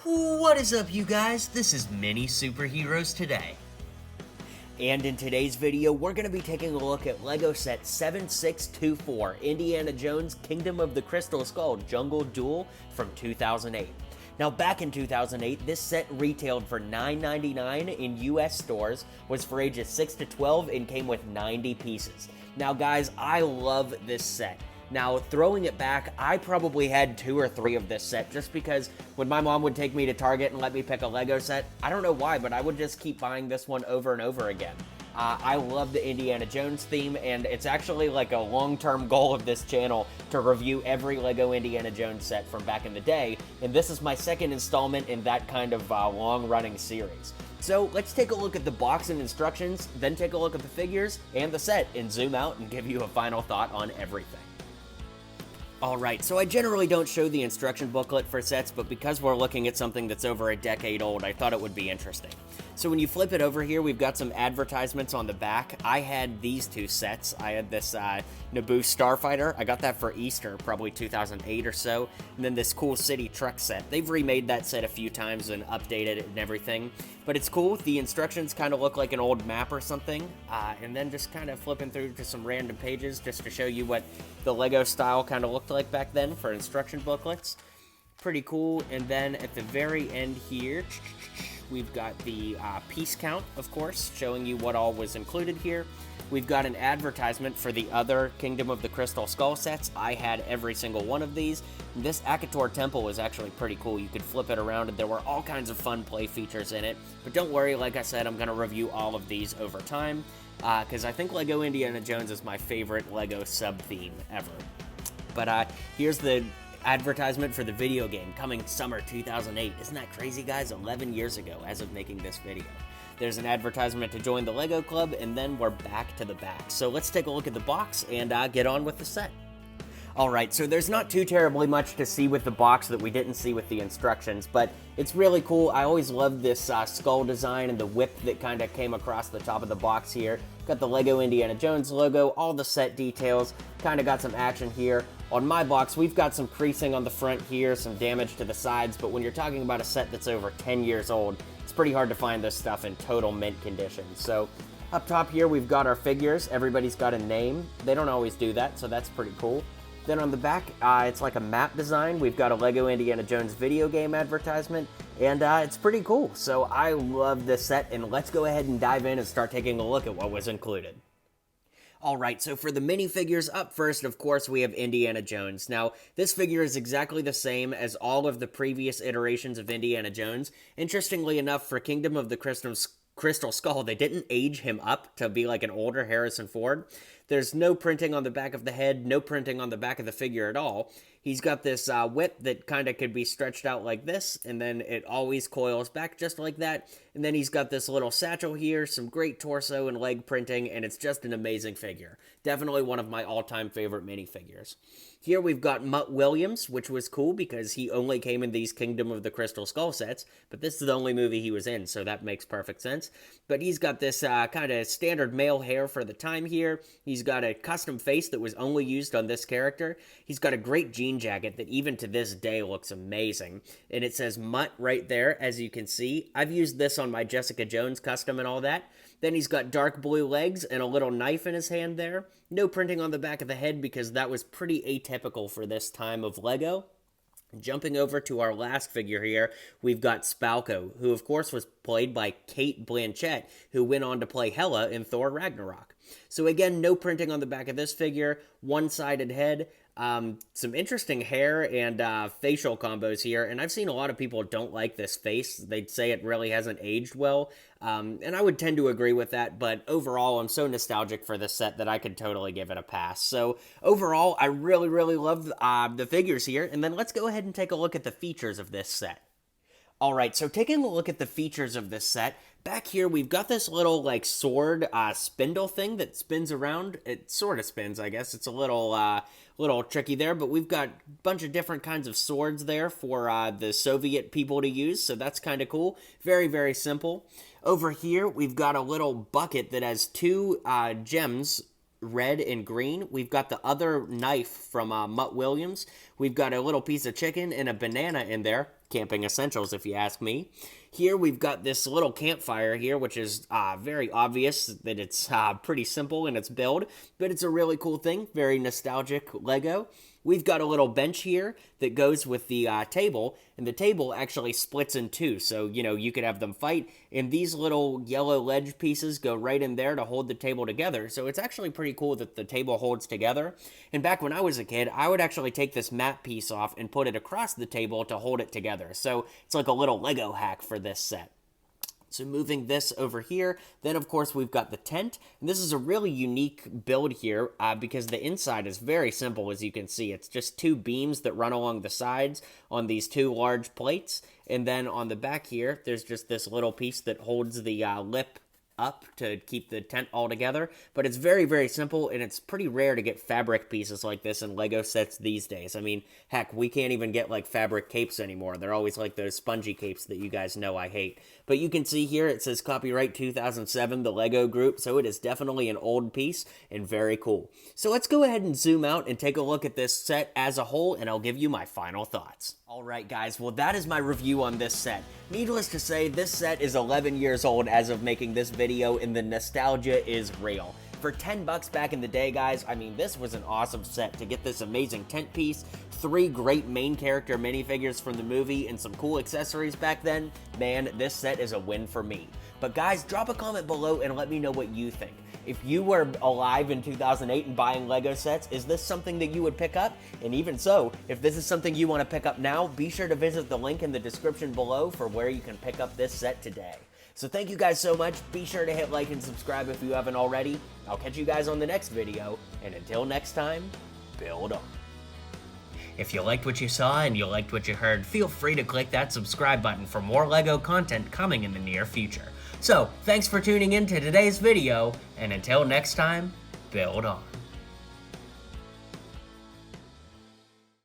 What is up, you guys? This is MiniSuperHeroes Today. And in today's video, we're going to be taking a look at LEGO set 7624, Indiana Jones Kingdom of the Crystal Skull Jungle Duel from 2008. Now, back in 2008, this set retailed for $9.99 in US stores, was for ages 6 to 12, and came with 90 pieces. Now, guys, I love this set. Now, throwing it back, I probably had 2 or 3 of this set just because when my mom would take me to Target and let me pick a LEGO set, I don't know why, but I would just keep buying this one over and over again. I love the Indiana Jones theme, and it's actually like a long-term goal of this channel to review every LEGO Indiana Jones set from back in the day, and this is my second installment in that kind of long-running series. So let's take a look at the box and instructions, then take a look at the figures and the set, and zoom out and give you a final thought on everything. Alright, so I generally don't show the instruction booklet for sets, but because we're looking at something that's over a decade old, I thought it would be interesting. So when you flip it over here, we've got some advertisements on the back. I had these 2 sets. I had this Naboo Starfighter. I got that for Easter, probably 2008 or so. And then this cool city truck set. They've remade that set a few times and updated it and everything. But it's cool. The instructions kind of look like an old map or something. And then just kind of flipping through to some random pages just to show you what the LEGO style kind of looked like back then for instruction booklets. Pretty cool. And then at the very end here, we've got the piece count, of course, showing you what all was included here. We've got an advertisement for the other Kingdom of the Crystal Skull sets. I had every single one of these. This Akator Temple was actually pretty cool. You could flip it around, and there were all kinds of fun play features in it. But don't worry, like I said, I'm going to review all of these over time, because I think LEGO Indiana Jones is my favorite LEGO sub-theme ever. But here's the advertisement for the video game coming summer 2008. Isn't that crazy, guys? 11 years ago as of making this video. There's an advertisement to join the LEGO Club, and then we're back to the back. So let's take a look at the box and get on with the set. Alright, so there's not too terribly much to see with the box that we didn't see with the instructions, but it's really cool. I always loved this skull design and the whip that kind of came across the top of the box here. Got the LEGO Indiana Jones logo, all the set details, kind of got some action here. On my box, we've got some creasing on the front here, some damage to the sides, but when you're talking about a set that's over 10 years old, it's pretty hard to find this stuff in total mint condition. So up top here, we've got our figures. Everybody's got a name. They don't always do that, so that's pretty cool. Then on the back, it's like a map design. We've got a LEGO Indiana Jones video game advertisement, and it's pretty cool. So I love this set, and let's go ahead and dive in and start taking a look at what was included. Alright, so for the minifigures, up first, of course, we have Indiana Jones. Now, this figure is exactly the same as all of the previous iterations of Indiana Jones. Interestingly enough, for Kingdom of the Crystal Skull, they didn't age him up to be like an older Harrison Ford. There's no printing on the back of the head, no printing on the back of the figure at all. He's got this whip that kind of could be stretched out like this, and then it always coils back just like that. And then he's got this little satchel here, some great torso and leg printing, and it's just an amazing figure. Definitely one of my all-time favorite minifigures. Here we've got Mutt Williams, which was cool because he only came in these Kingdom of the Crystal Skull sets, but this is the only movie he was in, so that makes perfect sense. But he's got this kind of standard male hair for the time here. He's got a custom face that was only used on this character. He's got a great jean jacket that even to this day looks amazing. And it says Mutt right there, as you can see. I've used this on my Jessica Jones custom and all that. Then he's got dark blue legs and a little knife in his hand there. No printing on the back of the head because that was pretty atypical for this time of LEGO. Jumping over to our last figure here, we've got Spalko, who of course was played by Cate Blanchett, who went on to play Hela in Thor Ragnarok. So again, no printing on the back of this figure, one-sided head, some interesting hair and facial combos here, and I've seen a lot of people don't like this face. They'd say it really hasn't aged well, and I would tend to agree with that, but overall, I'm so nostalgic for this set that I could totally give it a pass. So overall, I really, really love the figures here, and then let's go ahead and take a look at the features of this set. Alright, so taking a look at the features of this set, back here we've got this little like sword spindle thing that spins around. It sort of spins, I guess. It's a little tricky there, but we've got a bunch of different kinds of swords there for the Soviet people to use, so that's kind of cool. Very, very simple. Over here, we've got a little bucket that has 2 gems, red and green. We've got the other knife from Mutt Williams. We've got a little piece of chicken and a banana in there. camping essentials if you ask me. Here we've got this little campfire here, which is very obvious that it's pretty simple in its build, but it's a really cool thing, very nostalgic Lego. We've got a little bench here that goes with the table, and the table actually splits in two, so, you know, you could have them fight, and these little yellow ledge pieces go right in there to hold the table together, so it's actually pretty cool that the table holds together. And back when I was a kid, I would actually take this map piece off and put it across the table to hold it together, so it's like a little Lego hack for this set. So moving this over here, then of course we've got the tent, and this is a really unique build here because the inside is very simple, as you can see. It's just two beams that run along the sides on these two large plates, and then on the back here, there's just this little piece that holds the lip up to keep the tent all together, but it's very, very simple, and it's pretty rare to get fabric pieces like this in Lego sets these days. I mean, heck, we can't even get like fabric capes anymore. They're always like those spongy capes that you guys know I hate. But you can see here it says copyright 2007, the Lego group, so it is definitely an old piece and very cool. So let's go ahead and zoom out and take a look at this set as a whole, and I'll give you my final thoughts. Alright guys, well that is my review on this set. Needless to say, this set is 11 years old as of making this video, and the nostalgia is real. For 10 bucks back in the day, guys, I mean, this was an awesome set to get this amazing tent piece, 3 great main character minifigures from the movie, and some cool accessories back then. Man, this set is a win for me. But guys, drop a comment below and let me know what you think. If you were alive in 2008 and buying Lego sets, is this something that you would pick up? And even so, if this is something you want to pick up now, be sure to visit the link in the description below for where you can pick up this set today. So thank you guys so much. Be sure to hit like and subscribe if you haven't already. I'll catch you guys on the next video, and until next time, build on. If you liked what you saw and you liked what you heard, feel free to click that subscribe button for more Lego content coming in the near future. So, thanks for tuning in to today's video, and until next time, build on.